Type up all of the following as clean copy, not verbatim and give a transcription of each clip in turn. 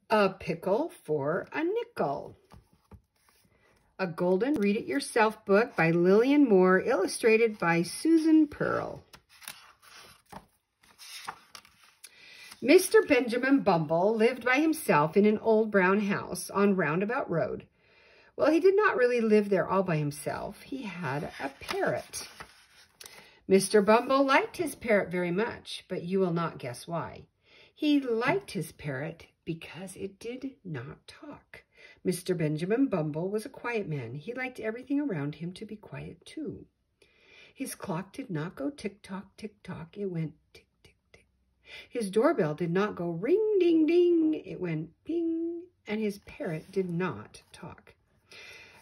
A Pickle for a Nickel. A Golden Read-It-Yourself book by Lillian Moore, illustrated by Susan Perl. Mr. Benjamin Bumble lived by himself in an old brown house on Roundabout Road. Well, he did not really live there all by himself. He had a parrot. Mr. Bumble liked his parrot very much, but you will not guess why. He liked his parrot because it did not talk. Mr. Benjamin Bumble was a quiet man. He liked everything around him to be quiet too. His clock did not go tick-tock, tick-tock. It went tick-tick-tick. His doorbell did not go ring-ding-ding. It went ping. And his parrot did not talk.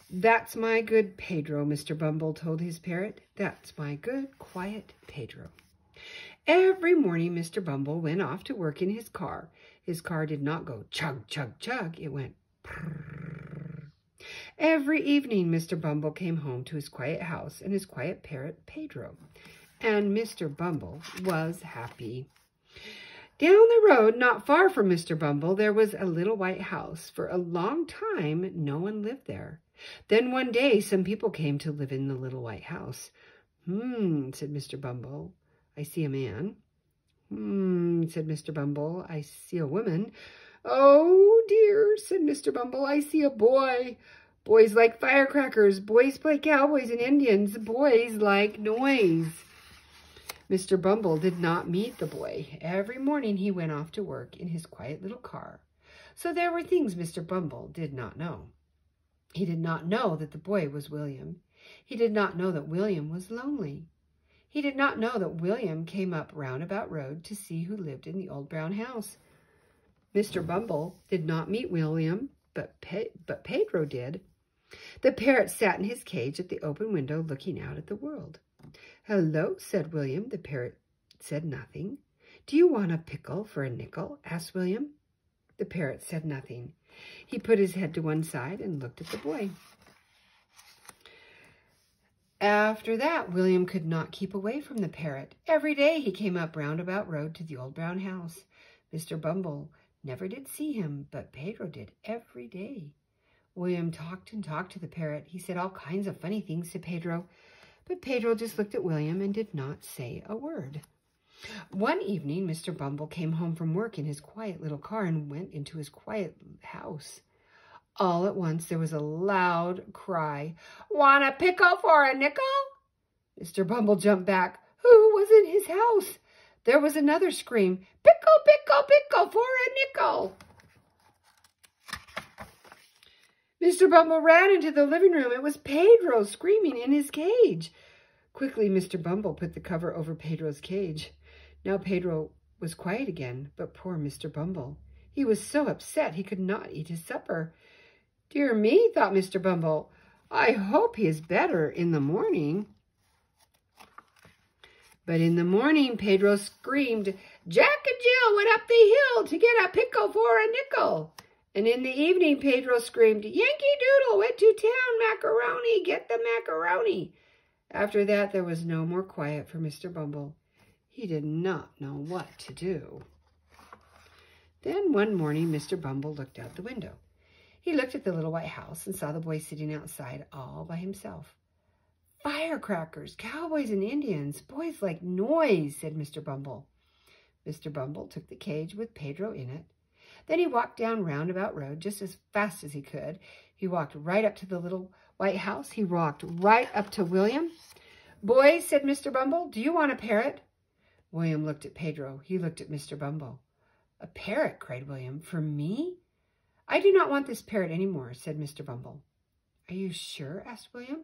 "That's my good Pedro," Mr. Bumble told his parrot. "That's my good, quiet Pedro." Every morning, Mr. Bumble went off to work in his car. His car did not go chug, chug, chug. It went prrrr. Every evening, Mr. Bumble came home to his quiet house and his quiet parrot, Pedro. And Mr. Bumble was happy. Down the road, not far from Mr. Bumble, there was a little white house. For a long time, no one lived there. Then one day, some people came to live in the little white house. Said Mr. Bumble. "I see a man." Said Mr. Bumble. "I see a woman." "Oh, dear," said Mr. Bumble. "I see a boy. Boys like firecrackers. Boys play cowboys and Indians. Boys like noise." Mr. Bumble did not meet the boy. Every morning he went off to work in his quiet little car. So there were things Mr. Bumble did not know. He did not know that the boy was William. He did not know that William was lonely. He did not know that William came up Roundabout Road to see who lived in the old brown house. Mr. Bumble did not meet William, but Pedro did. The parrot sat in his cage at the open window looking out at the world. "Hello," said William. The parrot said nothing. "Do you want a pickle for a nickel?" asked William. The parrot said nothing. He put his head to one side and looked at the boy. After that, William could not keep away from the parrot. Every day he came up Roundabout Road to the old brown house. Mr. Bumble never did see him, but Pedro did every day. William talked and talked to the parrot. He said all kinds of funny things to Pedro, but Pedro just looked at William and did not say a word. One evening, Mr. Bumble came home from work in his quiet little car and went into his quiet house. All at once, there was a loud cry. "Want a pickle for a nickel?" Mr. Bumble jumped back. Who was in his house? There was another scream. "Pickle, pickle, pickle for a nickel!" Mr. Bumble ran into the living room. It was Pedro screaming in his cage. Quickly, Mr. Bumble put the cover over Pedro's cage. Now Pedro was quiet again, but poor Mr. Bumble. He was so upset he could not eat his supper. "Dear me," thought Mr. Bumble, "I hope he is better in the morning." But in the morning, Pedro screamed, "Jack and Jill went up the hill to get a pickle for a nickel." And in the evening, Pedro screamed, "Yankee Doodle went to town, macaroni, get the macaroni." After that, there was no more quiet for Mr. Bumble. He did not know what to do. Then one morning, Mr. Bumble looked out the window. He looked at the little white house and saw the boy sitting outside all by himself. "Firecrackers, cowboys and Indians, boys like noise," said Mr. Bumble. Mr. Bumble took the cage with Pedro in it. Then he walked down Roundabout Road just as fast as he could. He walked right up to the little white house. He walked right up to William. "Boys," said Mr. Bumble, "do you want a parrot?" William looked at Pedro. He looked at Mr. Bumble. "A parrot," cried William. "For me?" "I do not want this parrot any more," said Mr. Bumble. "Are you sure?" asked William.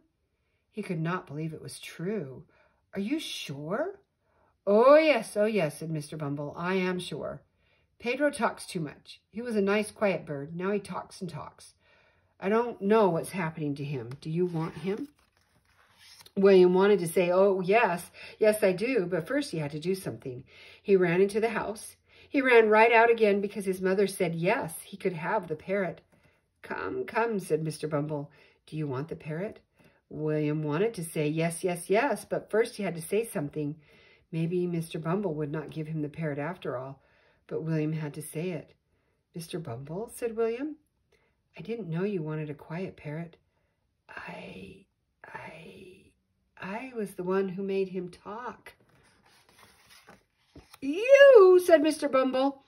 He could not believe it was true. "Are you sure?" Oh, yes, said Mr. Bumble. "I am sure. Pedro talks too much. He was a nice, quiet bird. Now he talks and talks. I don't know what's happening to him. Do you want him?" William wanted to say, "Oh, yes, I do." But first he had to do something. He ran into the house. He ran right out again because his mother said, yes, he could have the parrot. "Come, come," said Mr. Bumble. "Do you want the parrot?" William wanted to say yes, but first he had to say something. Maybe Mr. Bumble would not give him the parrot after all, but William had to say it. Mr. Bumble, said William. I didn't know you wanted a quiet parrot. I was the one who made him talk. You, said Mr. Bumble.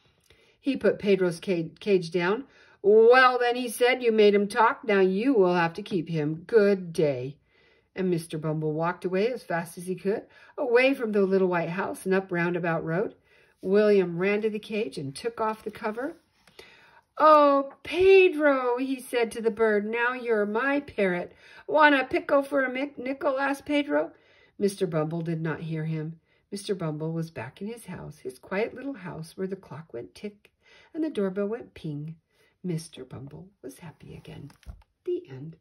He put Pedro's cage down. Well, then, he said, you made him talk. Now you will have to keep him. Good day. And Mr. Bumble walked away as fast as he could, away from the little white house and up Roundabout Road. William ran to the cage and took off the cover. Oh, Pedro, he said to the bird, now you're my parrot. Want a pickle for a nickel? Asked Pedro. Mr. Bumble did not hear him. Mr. Bumble was back in his house, his quiet little house where the clock went tick and the doorbell went ping. Mr. Bumble was happy again. The end.